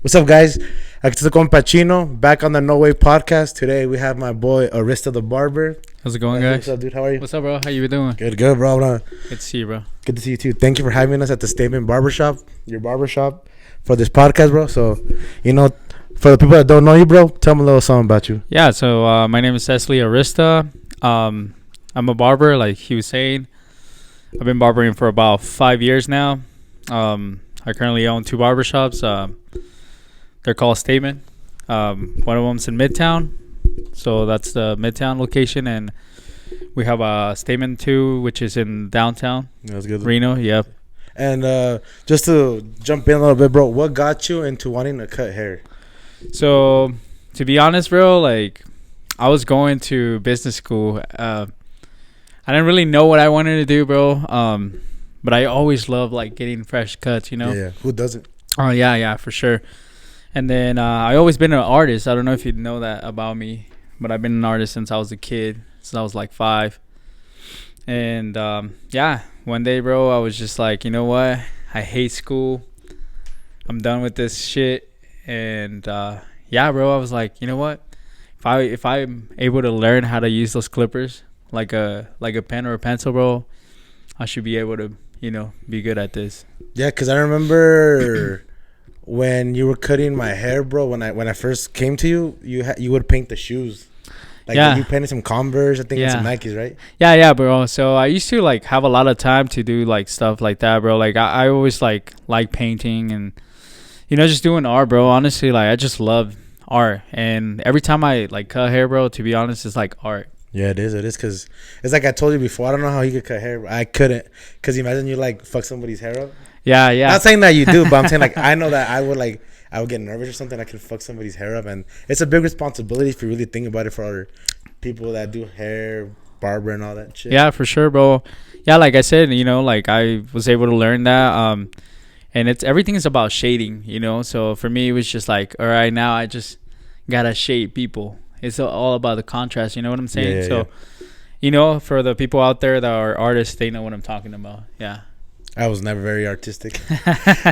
What's up, guys? Aquí está compa Chino, back on the No Way podcast. Today we have my boy Arista the barber. How's it going, guys? What's up, dude? How are you? What's up, bro? How you doing? Good, bro. Good to see you, bro. Good to see you too. Thank you for having us at the Statement Barbershop, your barbershop, for this podcast, bro. So, for the people that don't know you, bro, tell them a little something about you. Yeah, so my name is Esli Arista. I'm a barber, like he was saying. I've been barbering for about 5 years now. I currently own 2 barbershops. They're called Statement. One of them's in Midtown. So that's the Midtown location. And we have a Statement 2, which is in downtown. That's good. Reno, yep. And just to jump in a little bit, bro, what got you into wanting to cut hair? So, to be honest, bro, like, I was going to business school. I didn't really know what I wanted to do, bro. But I always loved, like, getting fresh cuts, Yeah. Who doesn't? Oh, yeah, for sure. And then I always been an artist. I don't know if you know that about me, but I've been an artist since I was a kid, since I was like 5. And one day, bro, I was just like, you know what? I hate school. I'm done with this shit. And bro, I was like, you know what? If I'm able to learn how to use those clippers like a pen or a pencil, bro, I should be able to, be good at this. Yeah, because I remember when you were cutting my hair, bro, when I first came to you, you would paint the shoes. Like, you painted some Converse, I think, and some Nikes, right? Yeah, bro. So I used to, like, have a lot of time to do, like, stuff like that, bro. Like, I always, like painting and, just doing art, bro. Honestly, like, I just love art. And every time I, like, cut hair, bro, to be honest, it's like art. Yeah, it is. Because it's like I told you before. I don't know how you could cut hair. I couldn't. Because imagine you, like, fuck somebody's hair up. Yeah. Not saying that you do, but I'm saying, like, I know that I would get nervous or something. I could fuck somebody's hair up. And it's a big responsibility if you really think about it for other people that do hair, barber, and all that shit. Yeah, for sure, bro. Yeah, like I said, like, I was able to learn that. And everything is about shading, So for me, it was just like, all right, now I just got to shade people. It's all about the contrast, you know what I'm saying? For the people out there that are artists, they know what I'm talking about. Yeah. I was never very artistic.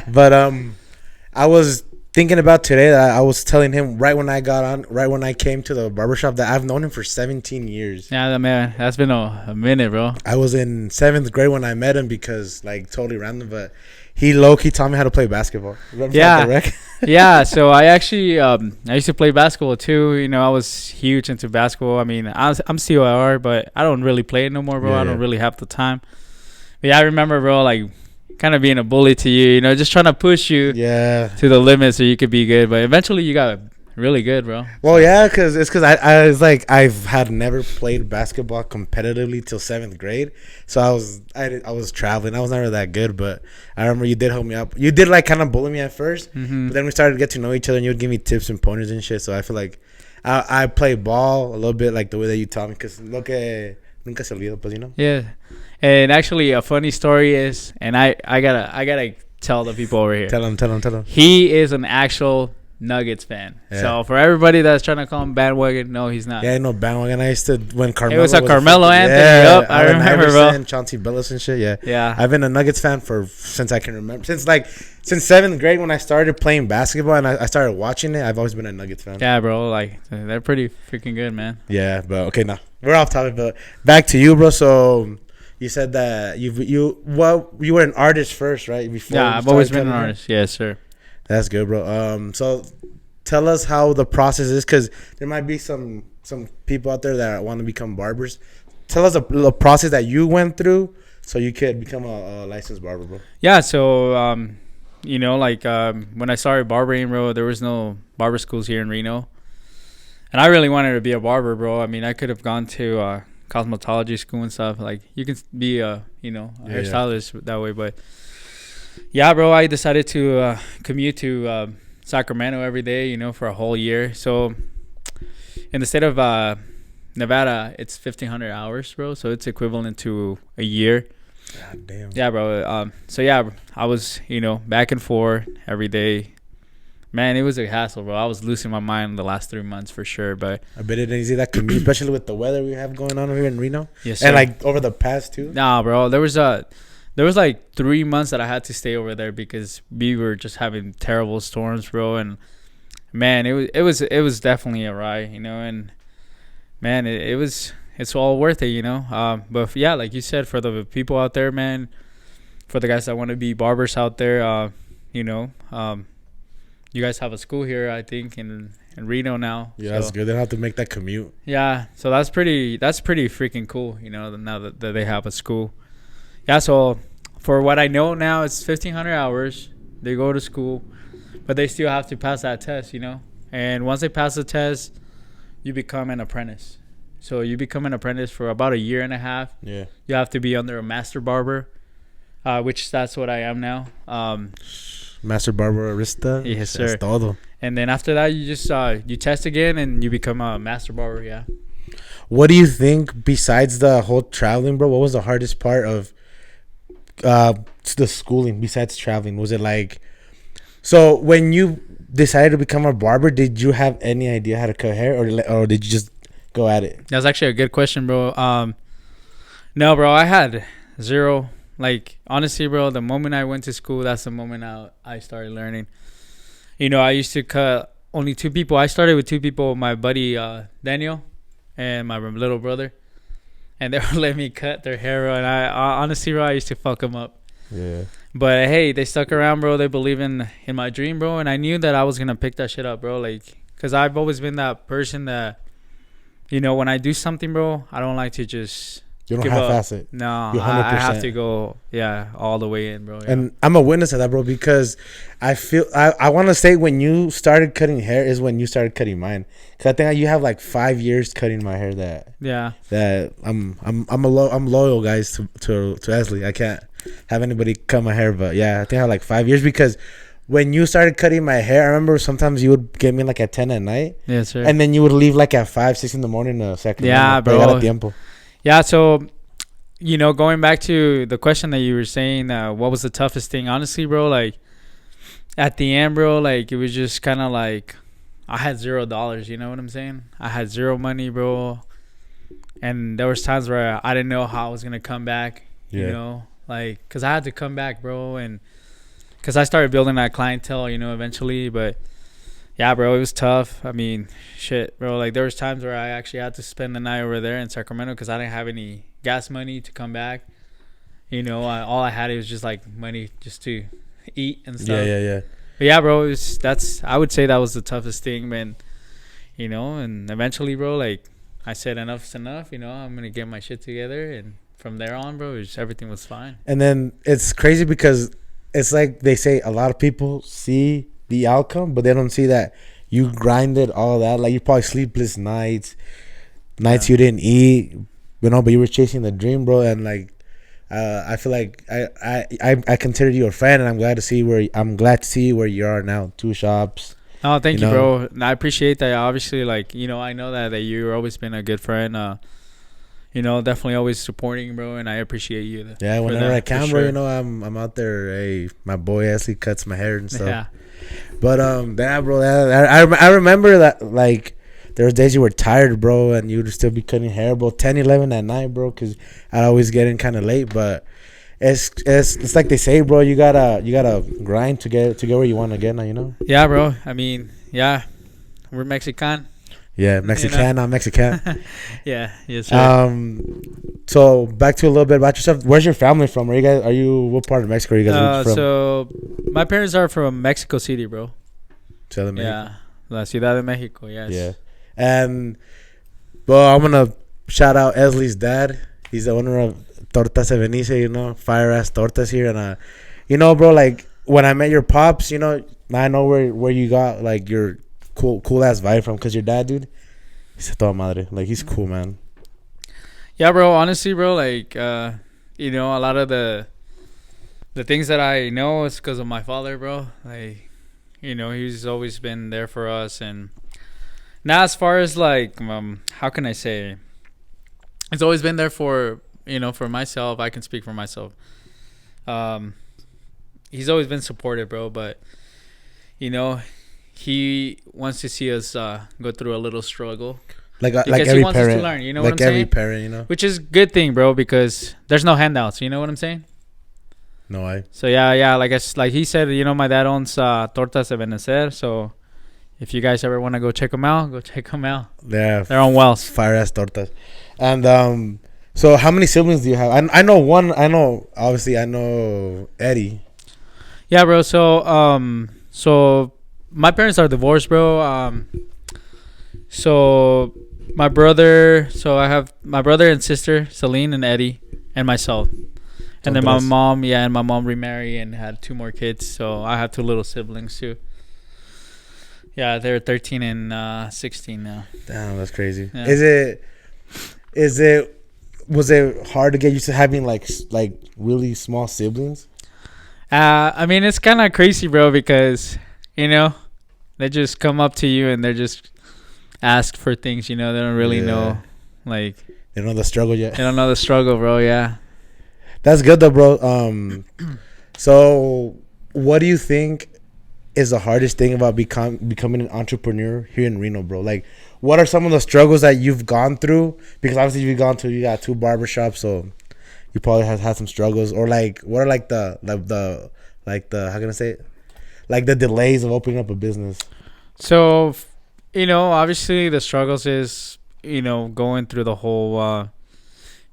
But I was thinking about today that I was telling him right when I came to the barbershop that I've known him for 17 years. Yeah, man, that's been a minute, bro. I was in 7th grade when I met him because, like, totally random, but he low-key taught me how to play basketball. Yeah, so I actually I used to play basketball too. I was huge into basketball. I mean, I'm COR, but I don't really play it no more, bro. I don't really have the time. But yeah, I remember, bro, like, kind of being a bully to you, just trying to push you to the limit so you could be good. But eventually you got really good, bro. Well, yeah, because I was like, I've had never played basketball competitively till 7th grade. So I was traveling. I was never that good, but I remember you did help me up. You did, like, kind of bully me at first, but then we started to get to know each other, and you would give me tips and pointers and shit. So I feel like I play ball a little bit like the way that you taught me, because nunca se olvida, pues, Yeah. And actually, a funny story is, and I gotta tell the people over here. Tell them. He is an actual Nuggets fan. Yeah. So for everybody that's trying to call him bandwagon, no, he's not. Yeah, I know bandwagon. I used to when Carmelo. It was a Carmelo Anthony. Yeah, yep, I remember, bro. Chauncey Billups and shit. Yeah. I've been a Nuggets fan since I can remember. Since 7th grade when I started playing basketball and I started watching it, I've always been a Nuggets fan. Yeah, bro. Like, they're pretty freaking good, man. Yeah, but okay, now we're off topic. But back to you, bro. So you said that you were an artist first, right? Yeah, I've always been an artist. Yes, sir. That's good, bro. So tell us how the process is, because there might be some people out there that want to become barbers. Tell us the process that you went through so you could become a licensed barber, bro. Yeah, so when I started barbering, bro, there was no barber schools here in Reno, and I really wanted to be a barber, bro. I mean, I could have gone to cosmetology school and stuff. Like, you can be a hairstylist that way, but yeah, bro, I decided to commute to Sacramento every day, for a whole year. So in the state of Nevada, it's 1,500 hours, bro. So it's equivalent to a year. God damn. Yeah, bro. I was, back and forth every day. Man, it was a hassle, bro. I was losing my mind the last 3 months for sure. But I bet it easy that commute, especially with the weather we have going on here in Reno. Yes, sir. And, like, over the past too. Nah, bro. There there was like 3 months that I had to stay over there because we were just having terrible storms, bro. And man, it was definitely a ride, and man, it's all worth it, But yeah, like you said, for the people out there, man, for the guys that want to be barbers out there, you know, um, you guys have a school here, I think, in Reno now. Yeah, that's good. They don't have to make that commute. Yeah, so that's pretty freaking cool, now that they have a school. Yeah, so for what I know now, it's 1,500 hours. They go to school, but they still have to pass that test, And once they pass the test, you become an apprentice. So you become an apprentice for about a year and a half. Yeah. You have to be under a master barber, which that's what I am now. Master Barber Arista. Yes, sir. Todo. And then after that, you just you test again and you become a master barber. Yeah. What do you think, besides the whole traveling, bro? What was the hardest part of the schooling besides traveling? Was it like, so when you decided to become a barber, did you have any idea how to cut hair, or did you just go at it? That's actually a good question, bro. No, bro, I had zero. Like, honestly, bro, the moment I went to school, that's the moment I started learning. I used to cut only 2 people. I started with 2 people, my buddy Daniel and my little brother. And they would let me cut their hair, bro. And I honestly, bro, I used to fuck them up. Yeah. But, hey, they stuck around, bro. They believe in my dream, bro. And I knew that I was going to pick that shit up, bro. Like, because I've always been that person that, when I do something, bro, I don't like to just... You don't half-ass it. No, I have to go, all the way in, bro. Yeah. And I'm a witness of that, bro, because I feel I want to say when you started cutting hair is when you started cutting mine. Cause I think you have like 5 years cutting my hair. That I'm loyal, guys, to Esli. I can't have anybody cut my hair, but yeah, I think I have like 5 years because when you started cutting my hair, I remember sometimes you would get me like at 10 at night. Yes, sir. And then you would leave like at 5, 6 in the morning to Sacramento. Yeah, bro. Yeah, so, going back to the question that you were saying, what was the toughest thing? Honestly, bro, like, at the end, bro, like, it was just kind of like, I had $0, you know what I'm saying? I had zero money, bro. And there was times where I didn't know how I was going to come back, like, because I had to come back, bro, and because I started building that clientele, eventually, but... Yeah, bro, it was tough. I mean, shit, bro. Like, there was times where I actually had to spend the night over there in Sacramento because I didn't have any gas money to come back. All I had was just, like, money just to eat and stuff. Yeah. But, yeah, bro, I would say that was the toughest thing, man. And eventually, bro, like, I said enough's enough. I'm going to get my shit together. And from there on, bro, everything was fine. And then it's crazy because it's like they say a lot of people see the outcome, but they don't see that you grinded all that. Like, you probably sleepless nights you didn't eat, but you were chasing the dream, bro. And like, I feel like I consider you a friend, and I'm glad to see where you are now. 2 shops. Oh, thank you, bro. I appreciate that. Obviously, like, I know that you've always been a good friend. Definitely always supporting, bro, and I appreciate you. Yeah, whenever I can, bro, I'm out there. Hey, my boy Esli cuts my hair and stuff. Yeah. But bro, I remember that, like, there was days you were tired, bro, and you would still be cutting hair, bro, 10, 11 at night, bro, because I'd always get in kind of late. But it's like they say, bro, you gotta grind to get where you want to get now, Yeah, bro. I mean, yeah, we're Mexican. Yeah, Mexican, not Mexican. Yeah, yes, sir. So back to a little bit about yourself. Where's your family from? What part of Mexico are you guys from? So my parents are from Mexico City, bro. Ciudad de Mexico. Yeah, La Ciudad de Mexico. Yes. Yeah, and I'm gonna shout out Esli's dad. He's the owner of Tortas Evenice, fire ass tortas here, and bro, like when I met your pops, I know where you got like your cool ass vibe from, because your dad, dude, he's a toda madre. Like, he's cool, man. Yeah, bro, honestly, bro, like a lot of the things that I know is because of my father, bro. Like, he's always been there for us. And now, as far as like how can I say, he's always been there for for myself. I can speak for myself. He's always been supportive, bro, but he wants to see us go through a little struggle. Like every wants parent. Us to learn, like every parent, Which is a good thing, bro, because there's no handouts. You know what I'm saying? No, I. So yeah, like he said, my dad owns Tortas de Benecer. So if you guys ever want to go check them out, go check them out. Yeah. They're on Wells. Fire ass tortas. And so how many siblings do you have? I know one. Obviously I know Eddie. Yeah, bro. So my parents are divorced, bro. So my brother. So I have my brother and sister, Celine and Eddie, and myself. And then my mom, and my mom remarried and had 2 more kids. So I have 2 little siblings too. Yeah, they're 13 and 16 now. Damn, that's crazy. Yeah. Was it hard to get used to having like really small siblings? I mean, it's kind of crazy, bro, because they just come up to you and they're just ask for things. They don't really know, like they don't know the struggle yet. They don't know the struggle, bro. Yeah. That's good though, bro. So what do you think is the hardest thing about becoming an entrepreneur here in Reno, bro? Like, what are some of the struggles that you've gone through? Because obviously you got 2 barbershops, so you probably have had some struggles. Or like, what are like the how can I say it? Like the delays of opening up a business. So, obviously the struggles is going through the whole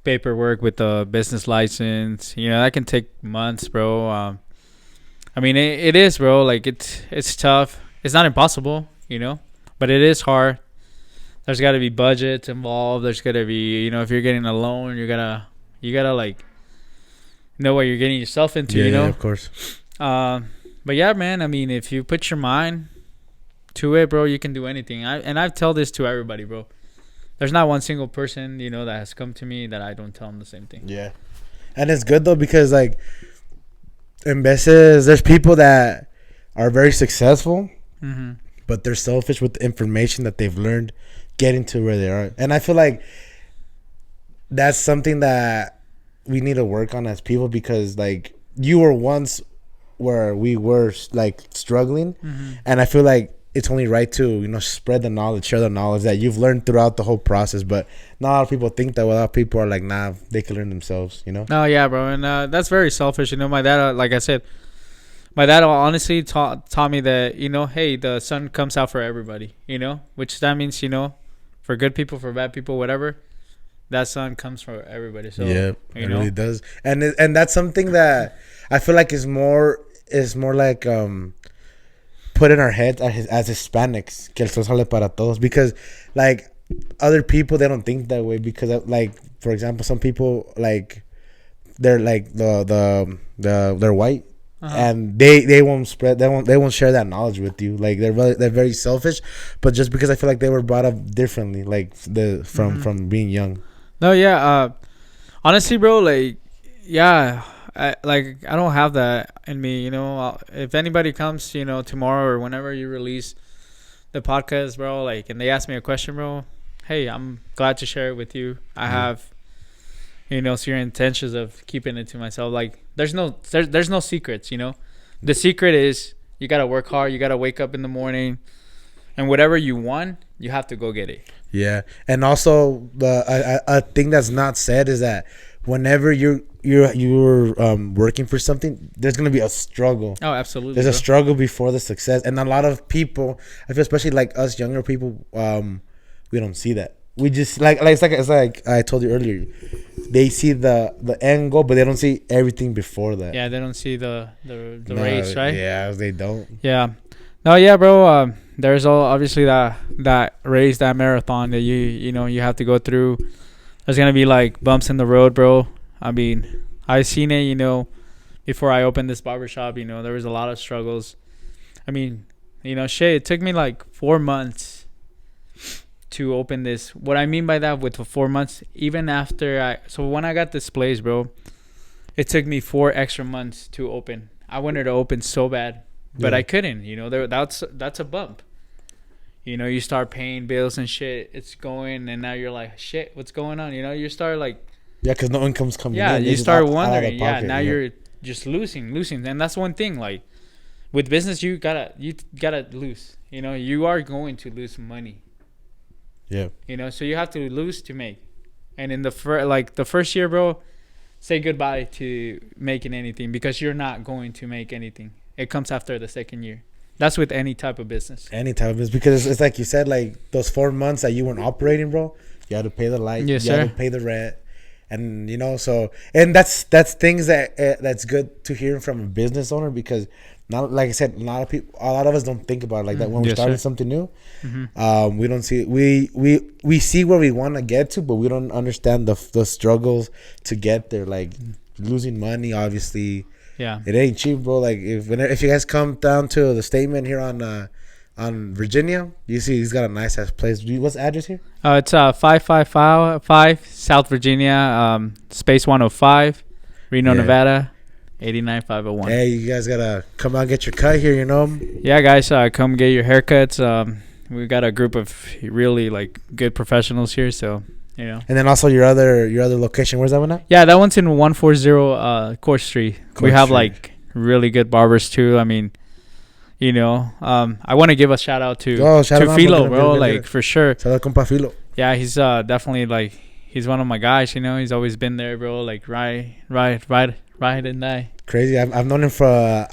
paperwork with the business license. That can take months, bro. I mean, it is, bro. Like it's tough. It's not impossible, but it is hard. There's got to be budgets involved. There's got to be, if you're getting a loan, you gotta like know what you're getting yourself into. Yeah, of course. But yeah, man. I mean, if you put your mind to it, bro, you can do anything. I've tell this to everybody, bro. There's not one single person, that has come to me that I don't tell them the same thing. Yeah. And it's good, though, because, like, in veces, there's people that are very successful, but they're selfish with the information that they've learned getting to where they are. And I feel like that's something that we need to work on as people because, like, you were once where we were, like, struggling. And I feel like it's only right to spread the knowledge, share the knowledge that you've learned throughout the whole process. But not a lot of people think that. A lot of people are like, nah, they can learn themselves. No, yeah, bro, and that's very selfish. My dad, like I said, my dad honestly taught me that hey, the sun comes out for everybody. Which that means for good people, for bad people, whatever. That sun comes for everybody. So yeah, it really does, and that's something that I feel like is more like put in our heads as Hispanics, que el sol sale para todos, because like other people, they don't think that way because like, for example, some people like they're like they're white and they won't share that knowledge with you. Like they're very selfish, but just because I feel like they were brought up differently, like from being young. No, yeah, honestly, bro, like yeah. I don't have that in me, if anybody comes, tomorrow or whenever you release the podcast, bro, like, and they ask me a question, bro, hey, I'm glad to share it with you. I have, serious intentions of keeping it to myself. Like, there's no secrets, The secret is you got to work hard. You got to wake up in the morning and whatever you want, you have to go get it. Yeah. And also a thing that's not said is that whenever you're working for something, there's gonna be a struggle. Oh, absolutely. There's a struggle before the success, and a lot of people, I feel, especially like us younger people, we don't see that. We just it's like I told you earlier, they see the end goal, but they don't see everything before that. Yeah, they don't see the race, right? Yeah, they don't. Yeah. No, yeah, bro. There's obviously that race, that marathon that you have to go through. There's gonna be like bumps in the road, bro. I mean, I seen it, before I opened this barbershop. There was a lot of struggles. I mean, shit. It took me like 4 months to open this. What I mean by that, with the 4 months, even after when I got this place, bro, it took me 4 extra months to open. I wanted to open so bad, but I couldn't. That's a bump. You start paying bills and shit. It's going, and now you're like, shit, what's going on? You start like, yeah, because no income's coming in. Yeah, you start wondering. Yeah, now you're just losing, and that's one thing. Like with business, you gotta lose. You are going to lose money. Yeah. So you have to lose to make. And in the first year, bro, say goodbye to making anything, because you're not going to make anything. It comes after the second year. That's with any type of business. Any type of business, because it's like you said, like those 4 months that you weren't operating, bro. You had to pay the light. Yes, you sir. had to pay the rent, and so and that's things that that's good to hear from a business owner, because not like I said, a lot of us don't think about it like that when we're Yes, starting sir. something new. Mm-hmm. We don't see we see where we want to get to, but we don't understand the struggles to get there, like losing money, obviously. Yeah. It ain't cheap, bro. like if you guys come down to the Statement here on Virginia, you see he's got a nice ass place. What's the address here? It's 5555 South Virginia, space 105, Reno, Yeah. Nevada, 89501. Hey, you guys gotta come out and get your cut here, Yeah, guys, come get your haircuts. We got a group of really like good professionals here, so And then also your other location. Where's that one at? Yeah, that one's in 140 Court Street. We have Street. like really good barbers too. I mean, I want to give a shout out to Shout out, Philo, get bro. it. Like for sure. Shout out, compa Philo. Yeah, he's definitely like he's one of my guys. He's always been there, bro. Like right and die. Crazy. I've known him for.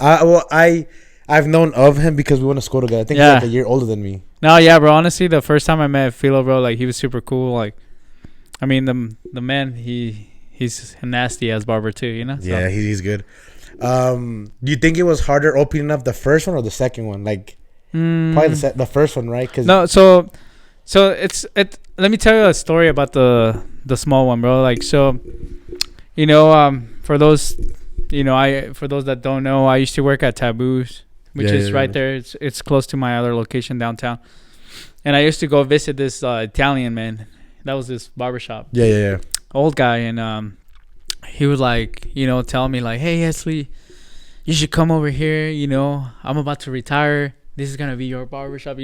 I've known of him because we went to school together. I think he's like a year older than me. No, yeah, bro. Honestly, the first time I met Philo, bro, like he was super cool. Like, I mean, the man, he's nasty as barber too. So. Yeah, he's good. Do you think it was harder opening up the first one or the second one? Like, probably the first one, right? Cause no, so it's. Let me tell you a story about the small one, bro. Like, so, for those, for those that don't know, I used to work at Taboos, which is right there. It's close to my other location downtown, and I used to go visit this Italian man. That was this barbershop. Yeah. Old guy, and he would like, tell me like, hey Esli, you should come over here. I'm about to retire. This is gonna be your barbershop.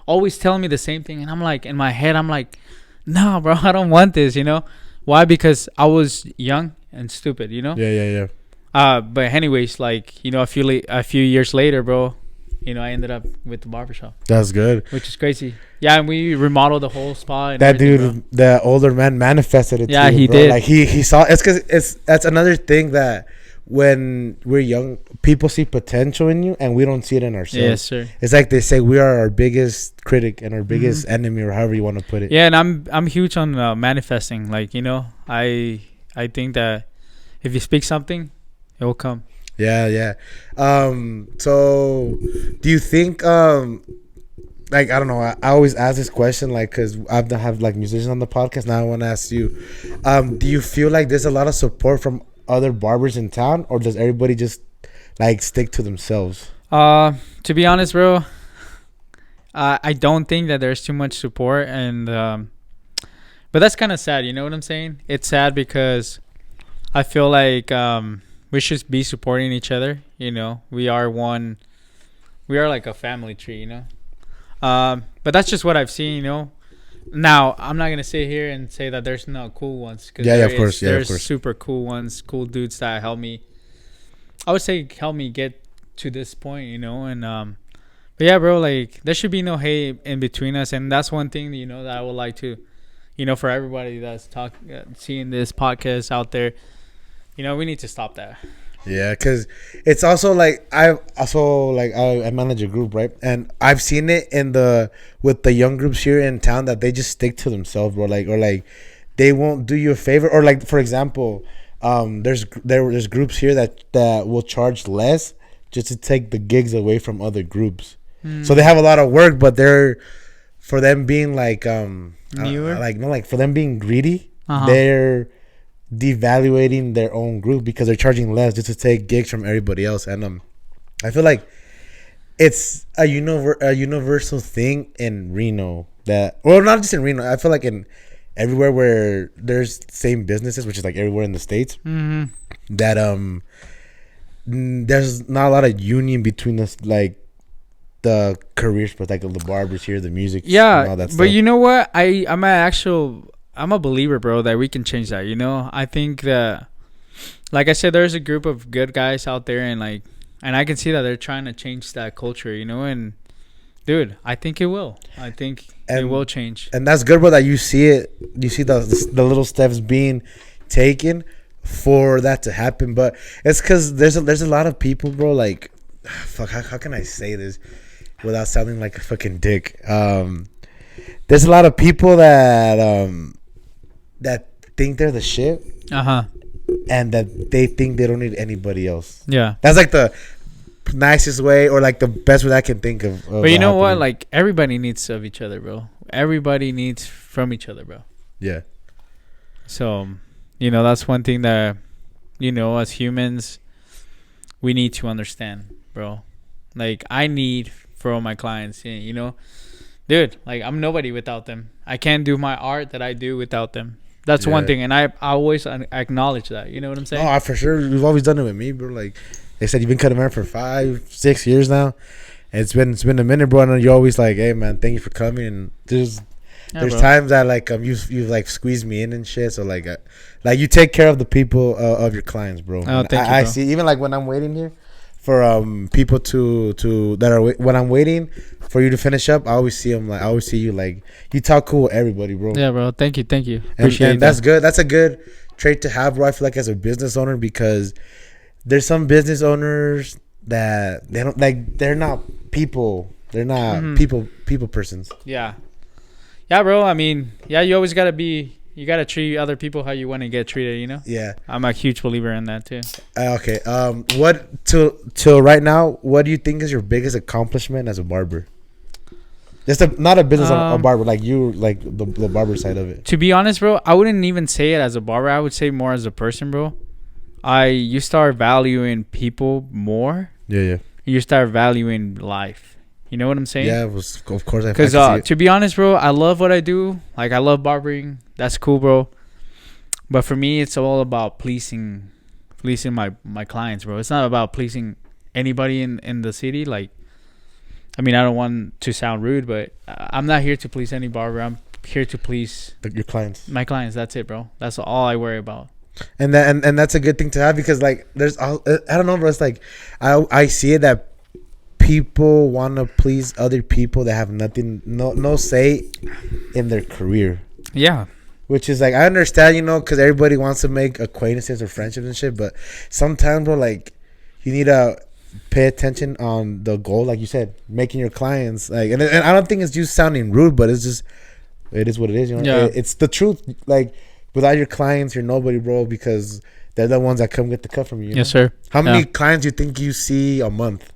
Always telling me the same thing, and I'm like, in my head, I'm like, nah, bro, I don't want this. Why? Because I was young and stupid. Yeah. But anyways, like, a few years later, bro, I ended up with the barbershop. That's good. Which is crazy. Yeah, and we remodeled the whole spot. And that dude, bro. the older man, manifested it. Yeah, too, he bro. did. Like he saw. It's because that's another thing that when we're young, people see potential in you, and we don't see it in ourselves. Yes, sir. It's like they say we are our biggest critic and our biggest enemy, or however you want to put it. Yeah, and I'm huge on manifesting. Like, I think that if you speak something, it will come. Yeah. So do you think like, I don't know, I always ask this question, like, because I've have like musicians on the podcast. Now I want to ask you, do you feel like there's a lot of support from other barbers in town, or does everybody just like stick to themselves? To be honest, bro, I don't think that there's too much support, and but that's kind of sad. You know what I'm saying? It's sad because I feel like we should be supporting each other. We are like a family tree. But that's just what I've seen. Now I'm not gonna sit here and say that there's no cool ones. Of course. There's super cool ones, cool dudes that help me. I would say help me get to this point. And but yeah, bro, like there should be no hate in between us, and that's one thing that I would like to, for everybody that's seeing this podcast out there, we need to stop that. Yeah, because it's also like I manage a group, right? And I've seen it with the young groups here in town that they just stick to themselves, bro. Like they won't do you a favor, or like, for example, there's groups here that will charge less just to take the gigs away from other groups. So they have a lot of work, but for them being like newer, for them being greedy, uh-huh. They're devaluating their own group because they're charging less just to take gigs from everybody else. And I feel like it's a universal thing in Reno not just in Reno. I feel like in everywhere where there's same businesses, which is like everywhere in the States, that there's not a lot of union between us, like the careers, like the barbers here, the music, and all that stuff. But you know what? I'm a believer, bro, that we can change that. I think that, like I said, there's a group of good guys out there, and I can see that they're trying to change that culture, and dude, I think it will. I think it will change. And that's good, bro, that you see it. You see the little steps being taken for that to happen. But it's because there's a lot of people, bro. Like, fuck, how can I say this without sounding like a fucking dick? There's a lot of people that think they're the shit, and that they think they don't need anybody else. Yeah, that's like the nicest way, or like the best way I can think of. But you know what? Like, everybody needs of each other, bro. Everybody needs from each other, bro. Yeah. So, that's one thing that, as humans, we need to understand, bro. Like, I need for all my clients, dude, like, I'm nobody without them. I can't do my art that I do without them. That's one thing, and I always acknowledge that. You know what I'm saying? Oh, for sure. You've always done it with me, bro. Like they said, you've been cutting hair for 5-6 years now. And it's been a minute, bro. And you're always like, "Hey, man, thank you for coming." And there's times that like you've like squeezed me in and shit. So like you take care of the people of your clients, bro. Oh, thank you, bro. I see. Even like when I'm waiting here for people to that are when I'm waiting for you to finish up, I always see them. Like I always see you. Like you talk cool with everybody, bro. Yeah, bro. Thank you. Appreciate and that's good. That's a good trait to have, bro. I feel like as a business owner, because there's some business owners that they don't like. They're not people. They're not people persons. Yeah, bro. I mean, you always you gotta treat other people how you want to get treated. Yeah, I'm a huge believer in that too. Okay. What till right now? What do you think is your biggest accomplishment as a barber? Not a business, a barber, like you, like the barber side of it. To be honest, bro, I wouldn't even say it as a barber. I would say more as a person, bro. You start valuing people more. Yeah. You start valuing life. You know what I'm saying? Yeah, of course. Because to be honest, bro, I love what I do. Like, I love barbering. That's cool, bro. But for me, it's all about pleasing my clients, bro. It's not about pleasing anybody in the city. Like, I mean, I don't want to sound rude, but I'm not here to please any barber. I'm here to please your clients. My clients. That's it, bro. That's all I worry about. And that's a good thing to have, because like I don't know, bro. It's like I see it that people want to please other people that have no say in their career. Yeah. Which is like, I understand, because everybody wants to make acquaintances or friendships and shit. But sometimes, bro, like you need to pay attention on the goal, like you said, making your clients like. And I don't think it's just sounding rude, but it is what it is. Yeah. It's the truth. Like, without your clients, you're nobody, bro, because they're the ones that come get the cut from you. Yes, sir. How many clients do you think you see a month?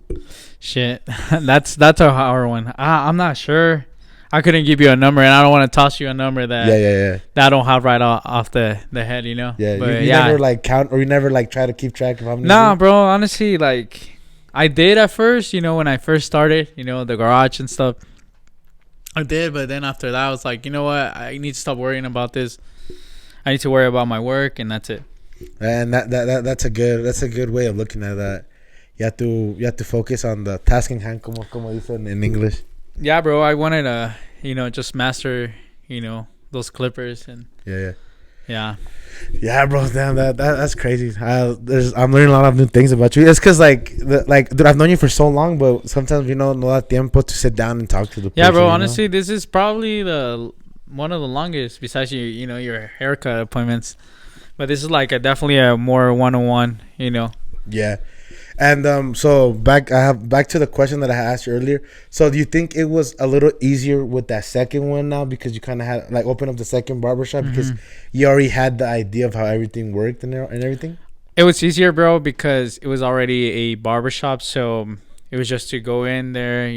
Shit, that's a hard one. I'm not sure. I couldn't give you a number, and I don't want to toss you a number that that I don't have right off the head, Yeah, but you never like count, or you never like try to keep track of how many. Nah, bro. Honestly, like I did at first, when I first started, the garage and stuff. I did, but then after that, I was like, you know what? I need to stop worrying about this. I need to worry about my work, and that's it. And that's a good way of looking at that. You have to focus on the task in hand, como dicen in English. Yeah, bro. I wanted to, just master, those clippers and. Yeah, bro. Damn, that's crazy. I'm learning a lot of new things about you. It's because dude, I've known you for so long, but sometimes no that tiempo to sit down and talk to the person. Yeah, bro. Honestly, this is probably one of the longest, besides your haircut appointments. But this is like definitely a more one-on-one, Yeah. And so back to the question that I asked you earlier. So do you think it was a little easier with that second one now, because you kind of had like opened up the second barbershop because you already had the idea of how everything worked and everything? It was easier, bro, because it was already a barbershop, so it was just to go in there,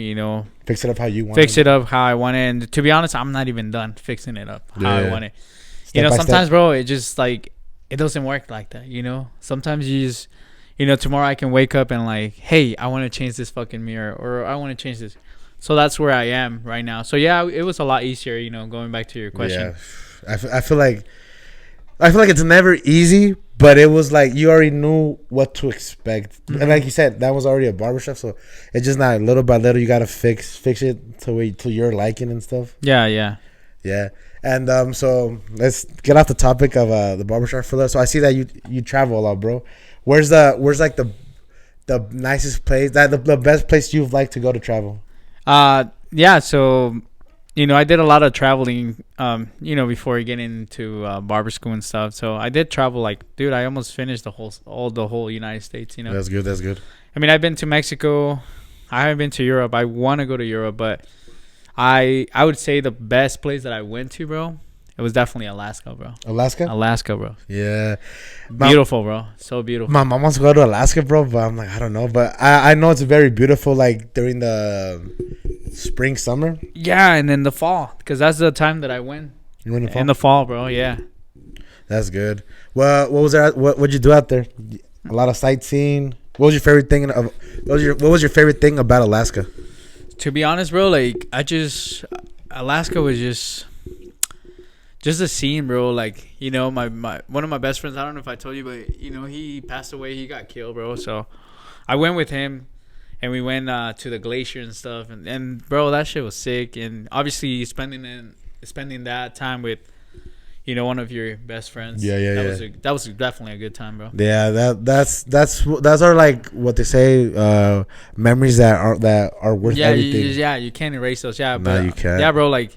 fix it up how you want. Fix it up how I want it. And to be honest, I'm not even done fixing it up how I want it. Sometimes, step. Bro, it just like it doesn't work like that. Sometimes you just. Tomorrow I can wake up and like, hey, I want to change this fucking mirror, or I want to change this. So that's where I am right now. So yeah, it was a lot easier, going back to your question. Yeah, I feel like it's never easy, but it was like you already knew what to expect. And like you said, that was already a barbershop, so it's just not little by little. You gotta fix it to your liking and stuff. Yeah. And so let's get off the topic of the barbershop for that. So I see that you travel a lot, bro. Where's like the nicest place, the best place you've liked to go to travel? Yeah, so I did a lot of traveling, before getting into barber school and stuff. So I did travel, like, dude, I almost finished the whole United States. That's good. That's good. I mean, I've been to Mexico. I haven't been to Europe. I want to go to Europe, but I would say the best place that I went to, bro, it was definitely Alaska, bro. Alaska, bro. Yeah. Beautiful, bro. So beautiful. My mom wants to go to Alaska, bro, but I'm like, I don't know. But I know it's very beautiful, like, during the spring, summer. Yeah, and then the fall, because that's the time that I went. You went in the fall, bro. Yeah. That's good. Well, what was there? What'd you do out there? A lot of sightseeing. What was your favorite thing? What was your favorite thing about Alaska? To be honest, bro, like, Alaska was just the scene, bro. Like, my one of my best friends, I don't know if I told you, but he passed away. He got killed, bro. So I went with him, and we went to the glacier and stuff, and bro, that shit was sick. And obviously spending that time with one of your best friends. That was definitely a good time, bro. Yeah, that's our, like, what they say, memories that are worth everything. You can't erase those. Yeah, no, you can't. Yeah, bro, like,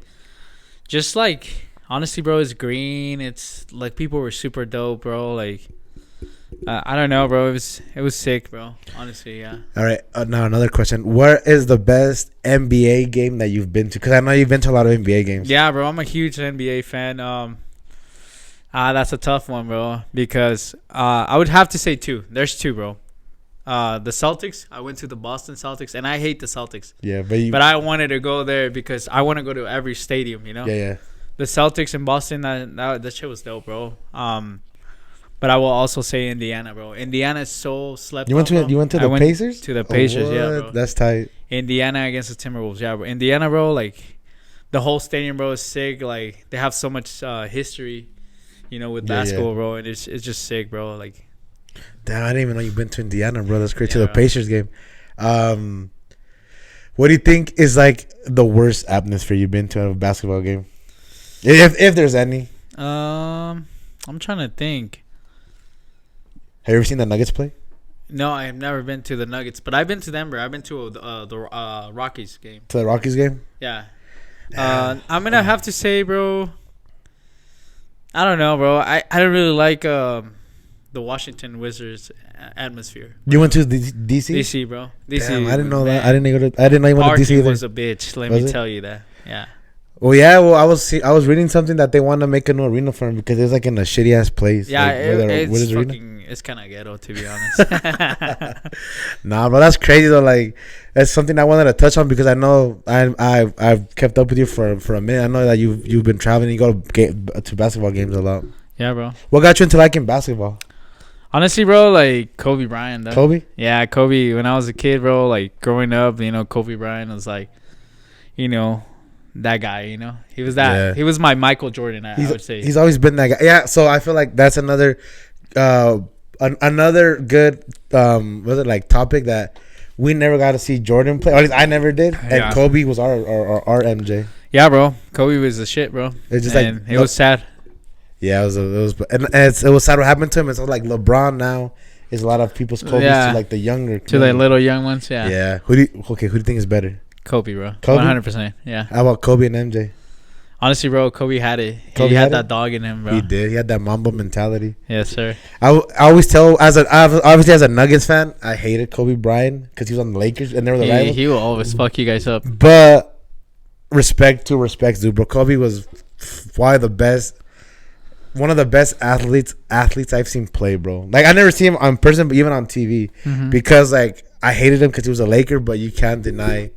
just like, honestly, bro, it's green. It's like, people were super dope, bro. Like, I don't know, bro. It was sick, bro. Honestly, yeah. All right. Now another question: where is the best NBA game that you've been to? Because I know you've been to a lot of NBA games. Yeah, bro. I'm a huge NBA fan. That's a tough one, bro. Because I would have to say two. There's two, bro. The Celtics. I went to the Boston Celtics, and I hate the Celtics. Yeah, but I wanted to go there because I want to go to every stadium. Yeah. The Celtics in Boston, that shit was dope, bro. But I will also say Indiana, bro. Indiana is so slept. You went to the Pacers? To the Pacers, yeah, bro. That's tight. Indiana against the Timberwolves, yeah, bro. Indiana, bro, like, the whole stadium, bro, is sick. Like, they have so much history, with basketball, bro, and it's just sick, bro. Like, damn, I didn't even know you've been to Indiana, bro. That's great. To the Pacers game. What do you think is, like, the worst atmosphere you've been to at a basketball game? If there's any. I'm trying to think. Have you ever seen the Nuggets play? No, I have never been to the Nuggets, but I've been to Denver. I've been to the Rockies game. To the Rockies game? Yeah. I'm gonna have to say, bro, I don't know, bro. I don't really like the Washington Wizards atmosphere. You went to DC? DC, bro. DC. Damn, I didn't know that. I didn't know you went to DC either. Was a bitch. Let me tell you that. Yeah. Well, yeah. Well, I was reading something that they want to make a new arena for him because it's, like, in a shitty ass place. Yeah, like, it's kind of ghetto, to be honest. Nah, bro, that's crazy though. Like, that's something I wanted to touch on because I know I've kept up with you for a minute. I know that you've been traveling. You go to basketball games a lot. Yeah, bro. What got you into liking basketball? Honestly, bro, like, Kobe Bryant. Though. Kobe? Yeah, Kobe. When I was a kid, bro, like, growing up, Kobe Bryant was like, that guy, he was that. Yeah. He was my Michael Jordan. I would say he's always been that guy. Yeah, so I feel like that's another good was it like topic that we never got to see Jordan play. Or at least I never did. Yeah. And Kobe was our MJ. Yeah, bro. Kobe was the shit, bro. It's just it was sad. Yeah, it was sad what happened to him. It's like LeBron now is a lot of people's Kobe's to, like, the younger to the little young ones. Yeah. Yeah. Who do you think is better? Kobe, bro. Kobe? 100%. Yeah. How about Kobe and MJ? Honestly, bro, Kobe had it. He had that dog in him, bro. He did. He had that Mamba mentality. Yes, sir. I always tell, obviously as a Nuggets fan, I hated Kobe Bryant because he was on the Lakers and they were the rivals. He will always fuck you guys up. But respect, dude, bro. Kobe was one of the best athletes I've seen play, bro. Like, I never see him in person, but even on TV, because, like, I hated him because he was a Laker, but you can't deny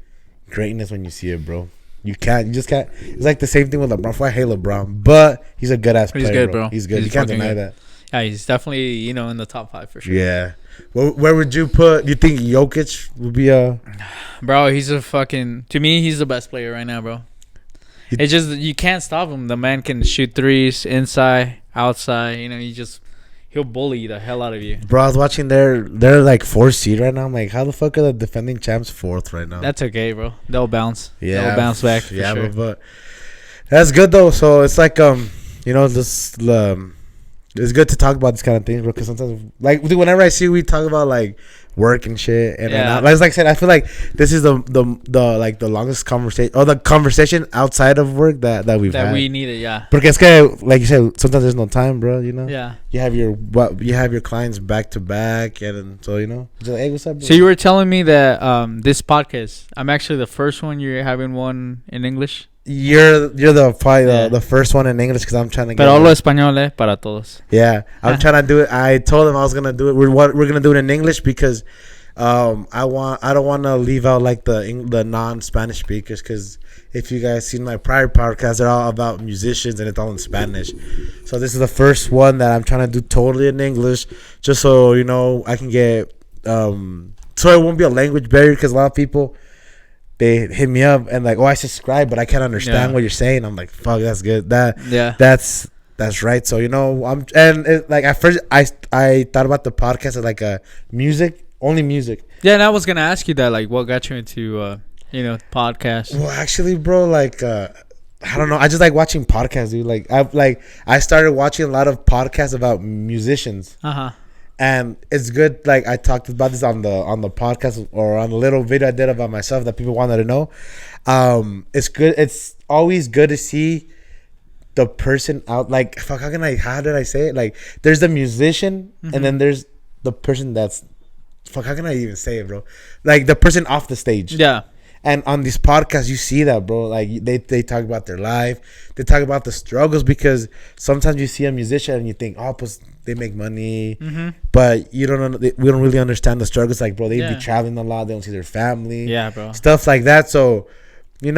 greatness when you see it, bro. You just can't. It's like the same thing with LeBron. I hate LeBron, but he's a good ass player. He's good, bro. He's good. You can't deny that. Yeah, he's definitely in the top 5 for sure. Yeah. Where would you put? Do you think Jokic would be a? Bro, he's a fucking. To me, he's the best player right now, bro. It's just you can't stop him. The man can shoot threes inside, outside. He'll bully the hell out of you. Bro, I was watching they're like 4th seed right now. I'm like, how the fuck are the defending champs 4th right now? That's okay, bro. They'll bounce. Yeah, they'll bounce back. Yeah, sure. but that's good though. So it's like this it's good to talk about these kind of things, bro. Because sometimes, like, whenever we talk about, like, work and shit. And Yeah. like I said, I feel like this is the longest conversation or the conversation outside of work that we've That had. we needed, yeah. Porque es que, like you said, sometimes there's no time, bro. You know. Yeah. You have your clients back to back, and so just like, hey, what's up, bro? So you were telling me that this podcast, I'm actually the first one. You're having one in English. You're probably the first one in English because I'm trying to get. Pero hablo español, para todos. Yeah, I'm trying to do it. I told him I was gonna do it. We're gonna do it in English because I don't want to leave out like the non-Spanish speakers, because if you guys seen my prior podcast, they're all about musicians and it's all in Spanish. So this is the first one that I'm trying to do totally in English, just so I can get so it won't be a language barrier, because a lot of people, they hit me up and like, oh, I subscribe, but I can't understand what you're saying. I'm like, fuck, that's good. That's right. So like at first I thought about the podcast as like a only music. Yeah, and I was gonna ask you that, like, what got you into podcasts? Well, actually, bro, like I don't know. I just like watching podcasts, dude. Like I started watching a lot of podcasts about musicians. And it's good. Like I talked about this on the podcast or on a little video I did about myself that people wanted to know. It's good. It's always good to see the person out. Like, fuck, how did I say it? Like, there's the musician, and then there's the person that's, fuck, how can I even say it, bro? Like the person off the stage. Yeah. And on these podcasts, you see that, bro. Like they talk about their life, they talk about the struggles, because sometimes you see a musician and you think, oh, pues they make money, but we don't really understand the struggles. Like, bro, they be traveling a lot, they don't see their family, bro, stuff like that. So, I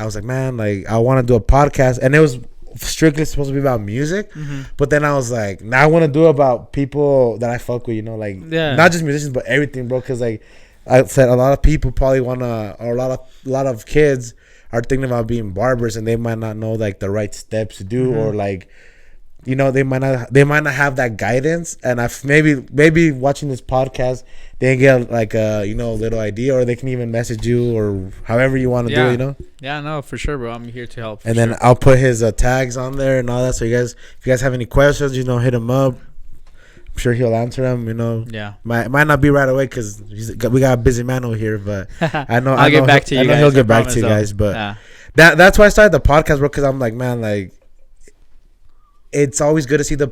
was like, man, like I want to do a podcast, and it was strictly supposed to be about music, but then I was like, now I want to do it about people that I fuck with, like not just musicians but everything, bro, because like I said, a lot of people probably or a lot of kids are thinking about being barbers, and they might not know like the right steps to do, or like, they might not have that guidance. And I've maybe watching this podcast, they get like a little idea, or they can even message you, or however you want to do it. Yeah, no, for sure, bro. I'm here to help. And then I'll put his tags on there and all that. So if you guys have any questions, hit him up. I'm sure he'll answer them. Yeah. Might not be right away because we got a busy man over here, but I know I'll get back to you guys. He'll get back to you guys, but that's why I started the podcast, bro. Because I'm like, man, like it's always good to see the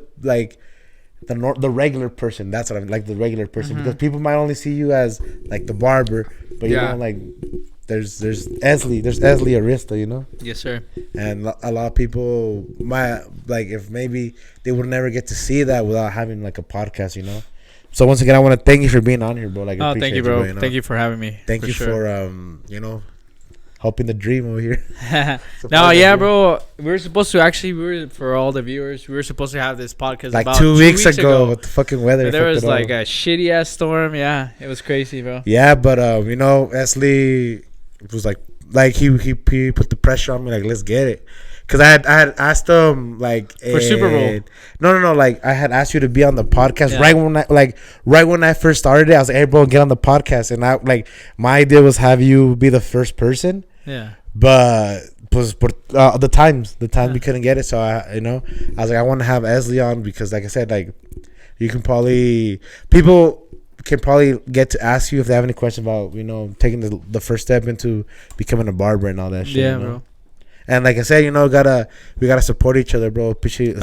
regular person. That's what I'm like, the regular person, because people might only see you as like the barber, but like there's Esli Arista, Yes, sir. And a lot of people might, like, if maybe they would never get to see that without having like a podcast, So once again, I want to thank you for being on here, bro. Like, thank you, bro. Thank you for having me. Thank you for helping the dream over here. No, yeah, bro. We were supposed to for all the viewers, we were supposed to have this podcast like about 2 weeks ago with the fucking weather. But there was like a shitty ass storm. Yeah, it was crazy, bro. Yeah, but Esli was like he put the pressure on me, like, let's get it, because I had asked him like for Super Bowl. No, like I had asked you to be on the podcast right when I first started it. I was like, hey, bro, get on the podcast, and I like my idea was have you be the first person. Yeah. But the times we couldn't get it, so I was like, I want to have Esli on, because like I said, like people can probably get to ask you if they have any questions about taking the first step into becoming a barber and all that shit. Yeah, bro. And like I said, we gotta support each other, bro. Especially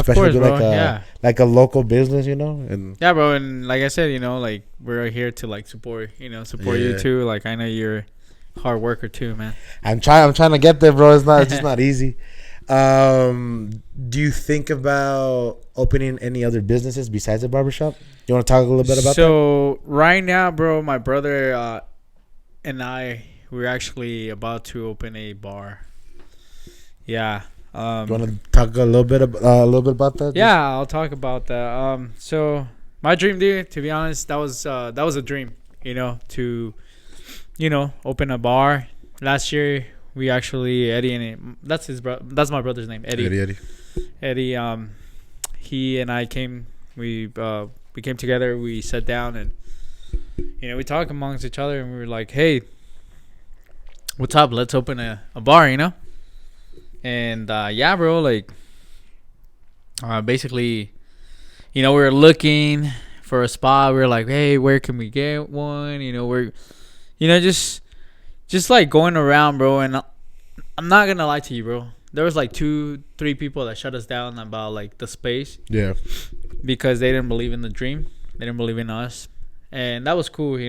like a local business, And yeah, bro. And like I said, like we're here to like support you too. Like I know you're a hard worker too, man. I'm trying to get there, bro. It's just not easy. Do you think about opening any other businesses besides a barbershop? You want to talk a little bit about that? So right now, bro, my brother and we're actually about to open a bar. Yeah. You want to talk a little bit about that? Yeah, I'll talk about that. So my dream, dude, to be honest, that was a dream, to open a bar. Last year we actually that's my brother's name, Eddie. He and I came. We came together. We sat down and we talked amongst each other, and we were like, hey, what's up? Let's open a bar, And yeah, bro, like basically, we were looking for a spot. We were like, hey, where can we get one? We're, just like going around, bro. And I'm not gonna lie to you, bro. There was like 2-3 people that shut us down about like the space. Yeah. Because they didn't believe in the dream. They didn't believe in us. And that was cool,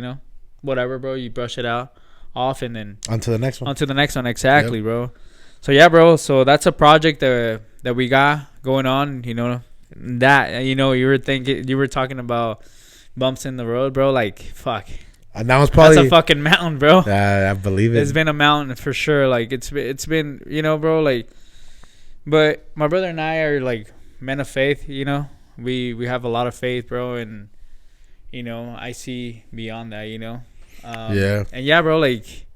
Whatever, bro. You brush it off and then on to the next one. Exactly, yep. Bro. So yeah, bro. So that's a project that we got going on, That you were talking about bumps in the road, bro. Like, fuck. And that was probably that's a fucking mountain, bro. I believe it. It's been a mountain for sure. Like it's been, bro. Like, but my brother and I are like men of faith. We have a lot of faith, bro, and I see beyond that. Yeah. And yeah, bro. Like,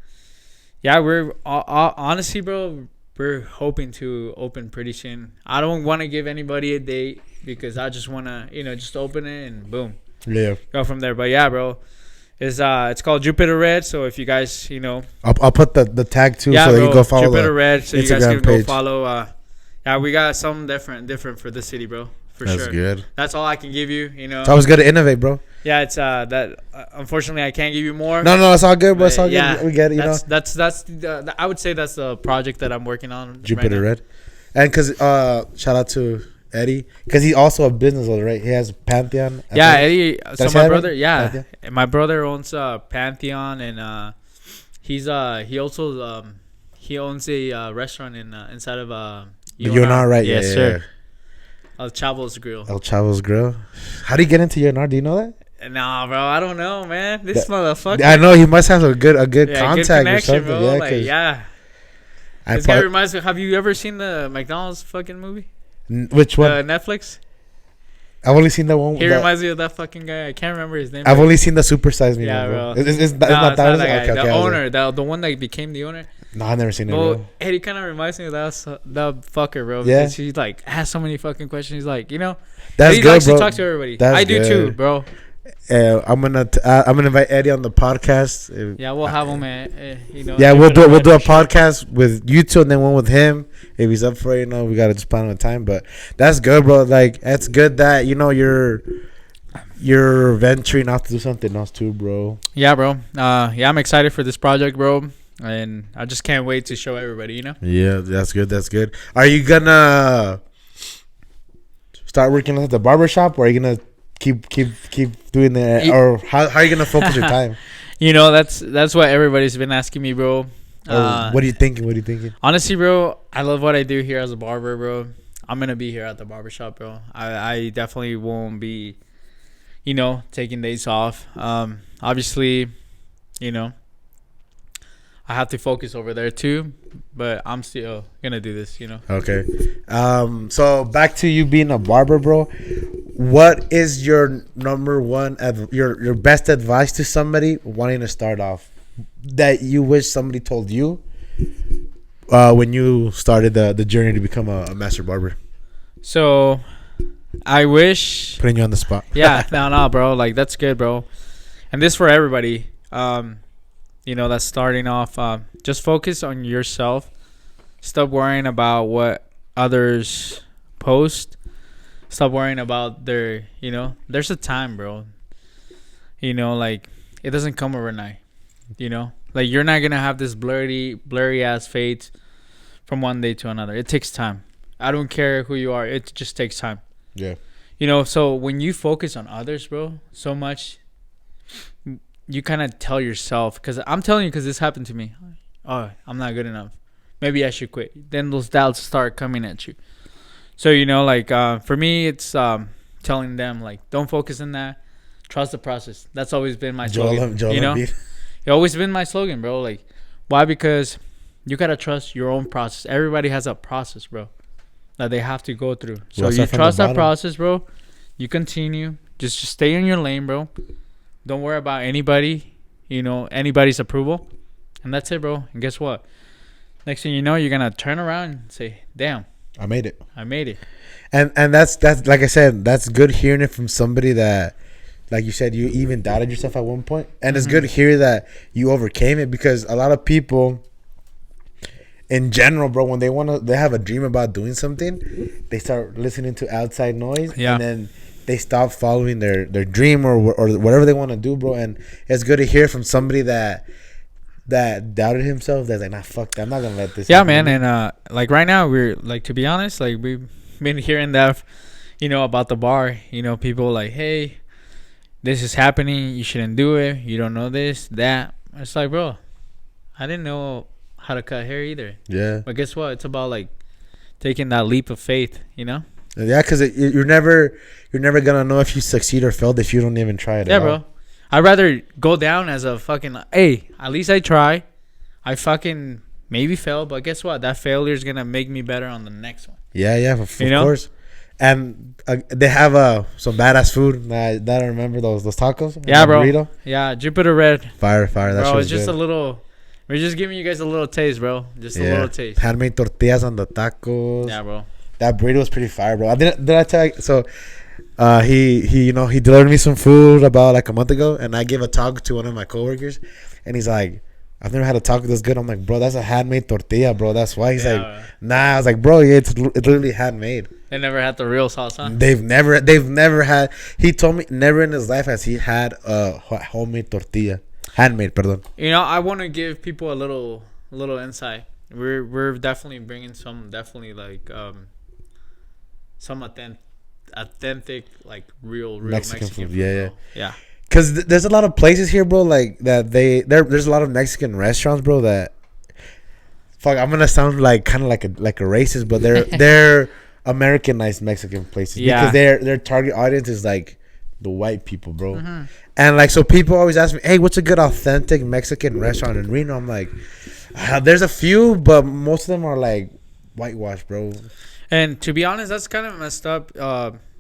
yeah, we're honestly, bro. We're hoping to open pretty soon. I don't want to give anybody a date because I just want to, just open it and boom. Yeah. Go from there. But yeah, bro. It's called Jupiter Red. So if you guys, I'll put the tag too, yeah, so bro, you go follow Jupiter Red. So you guys can page. go follow. Yeah, we got something different for this city, bro. That's sure. That's good. That's all I can give you. It's always good to innovate, bro. Yeah, it's that. Unfortunately, I can't give you more. No, it's all good, bro. It's all yeah, good. We get it. That's I would say that's the project that I'm working on. Jupiter Red, and because shout out to Eddie, because he's also a business owner, right? He has Pantheon. Yeah, Eddie. So my brother, Pantheon? My brother owns Pantheon, and he also he owns a restaurant inside of UNR, right? Yes, yeah, sir. El Chavo's Grill. How do you get into UNR? Do you know that? Nah, bro, I don't know, man. This motherfucker. I know he must have a good contact good or something, bro. yeah. Like, yeah. This guy reminds me. Have you ever seen the McDonald's fucking movie? Which one? Netflix. I've only seen the one. He reminds me of that fucking guy. I can't remember his name. I've only seen the Super Size Me. Yeah, bro. bro. It's not that guy. Okay, the owner, the one that became the owner. No, I've never seen it, bro. Eddie kind of reminds me of that fucker, bro. Yeah. Because he like has so many fucking questions. He's like, that's he good, likes bro. to talk to everybody. That's I do good. too, bro. I'm gonna invite Eddie on the podcast. Yeah, we'll have him, Yeah, we'll do a podcast with you two and then one with him if he's up for it. We gotta just plan on the time. But that's good, bro. Like that's good that you're venturing out to do something else too, bro. Yeah, bro. Yeah, I'm excited for this project, bro. And I just can't wait to show everybody, Yeah, that's good. Are you gonna start working at the barbershop, or are you gonna keep doing that, or how are you gonna focus your time? That's what everybody's been asking me, bro. What are you thinking? Honestly, bro, I love what I do here as a barber, bro. I'm gonna be here at the barbershop, bro. I definitely won't be, taking days off. Obviously, I have to focus over there too, but I'm still gonna do this, Okay. So back to you being a barber, bro. What is your number one, your best advice to somebody wanting to start off that you wish somebody told you when you started the journey to become a master barber? So, I wish putting you on the spot. Yeah, no, bro. Like that's good, bro. And this for everybody. That's starting off. Just focus on yourself. Stop worrying about what others post. Stop worrying about their, there's a time, bro. Like it doesn't come overnight. Like you're not gonna have this blurry ass fade from one day to another. It takes time. I don't care who you are. It just takes time. Yeah. So when you focus on others, bro, so much, you kind of tell yourself, because I'm telling you, because this happened to me. Oh, I'm not good enough. Maybe I should quit. Then those doubts start coming at you. So, for me, it's telling them, like, don't focus on that. Trust the process. That's always been my slogan. It's always been my slogan, bro. Like, why? Because you got to trust your own process. Everybody has a process, bro, that they have to go through. So you trust that process, bro. You continue. Just stay in your lane, bro. Don't worry about anybody, anybody's approval. And that's it, bro. And guess what? Next thing you know, you're going to turn around and say, damn. I made it. And that's like I said, that's good hearing it from somebody that, like you said, you even doubted yourself at one point. And it's good to hear that you overcame it, because a lot of people in general, bro, when they have a dream about doing something, they start listening to outside noise. Yeah. And then they stop following their dream or whatever they want to do, bro. And it's good to hear from somebody that doubted himself. That's like, nah, fuck that. I'm not gonna let this. Yeah, man. And like right now, we're like, to be honest, like we've been hearing that, about the bar. People like, hey, this is happening. You shouldn't do it. You don't know this, that. It's like, bro, I didn't know how to cut hair either. Yeah. But guess what? It's about like taking that leap of faith. Yeah, because you're never gonna know if you succeed or failed if you don't even try it. Yeah, bro. I'd rather go down as a fucking, hey, at least I try. I fucking maybe fail, but guess what? That failure is gonna make me better on the next one. Yeah, of course. And they have some badass food. That I remember those tacos. Yeah, bro. Burrito. Yeah, Jupiter Red. Fire. That bro, it's just good. a little. We're just giving you guys a little taste, bro. Just a little taste. Handmade tortillas on the tacos. Yeah, bro. That burrito was pretty fire, bro. Did I tell you? So, he delivered me some food about like a month ago, and I gave a taco to one of my coworkers, and he's like, I've never had a taco this good. I'm like, bro, that's a handmade tortilla, bro. That's why. He's like, nah. I was like, bro, yeah, it's literally handmade. They never had the real sauce, huh? They've never had. He told me never in his life has he had a homemade tortilla, handmade. Pardon. I want to give people a little insight. We're definitely bringing some like some authentic like real Mexican food. Yeah. Because there's a lot of places here, bro, like that there's a lot of Mexican restaurants, bro, that fuck, I'm gonna sound like kind of like a racist, but they're Americanized Mexican places. Yeah. Because their target audience is like the white people, bro. Mm-hmm. And like, so people always ask me, hey, what's a good authentic Mexican restaurant in Reno? I'm like, there's a few, but most of them are like whitewashed, bro. And to be honest, that's kind of messed up.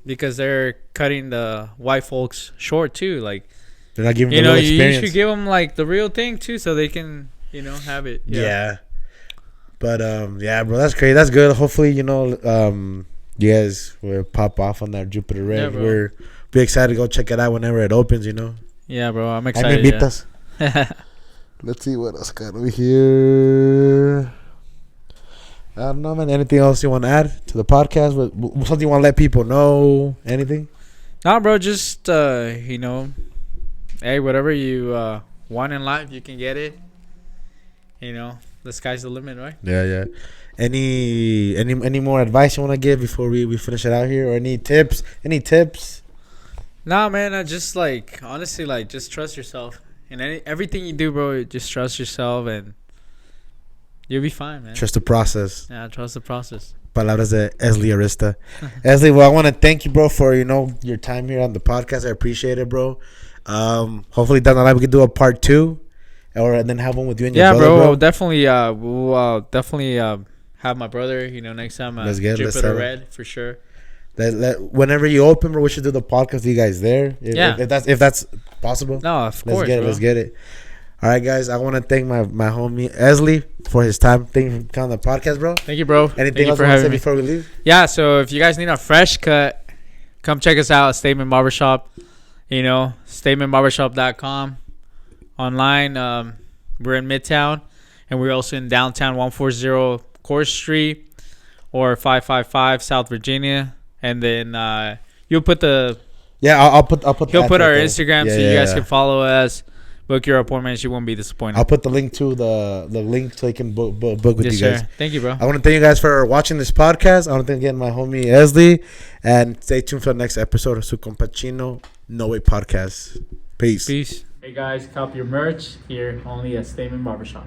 Because they're cutting the white folks short too. Like, they're not giving them the experience. You should give them like the real thing too, so they can have it. Yeah. But yeah, bro, that's crazy. That's good. Hopefully, you guys will pop off on that Jupiter Red. Yeah, We're be excited to go check it out whenever it opens. Yeah, bro, I'm excited. Let's see what else got over here. I don't know, man. Anything else you want to add to the podcast? Something you want to let people know? Anything? Nah, bro. Just hey, whatever you want in life, you can get it. The sky's the limit, right? Yeah. Any more advice you want to give before we finish it out here, or any tips? Nah, man. I just like, honestly, like, just trust yourself in everything you do, bro. Just trust yourself and you'll be fine, man. Trust the process. Yeah, trust the process. Palabras de Esli Arista. Esli, well, I want to thank you, bro, for your time here on the podcast. I appreciate it, bro. Hopefully down the line we can do a part 2, and then have one with you and your brother, bro. Definitely. We'll definitely have my brother. Next time. Jupiter Red for sure. Whenever you open, bro, we should do the podcast with you guys there. If that's possible. No, of course. Let's get it. All right, guys. I want to thank my homie Esli for his time. Thank you for coming on the podcast, bro. Thank you, bro. Anything else you want to say before we leave? Yeah. So if you guys need a fresh cut, come check us out at Statement Barbershop. Statementbarbershop.com. Online, we're in Midtown, and we're also in downtown 140 Court Street or 555 South Virginia. And then you'll put the I'll put he'll put our Instagram so you guys can follow us. Book your appointments. You won't be disappointed. I'll put the link to the link so you can book with you guys. Sir. Thank you, bro. I want to thank you guys for watching this podcast. I want to thank again my homie Esli, and stay tuned for the next episode of Su Compachino No Way Podcast. Peace. Hey guys, cop your merch here only at Statement Barbershop.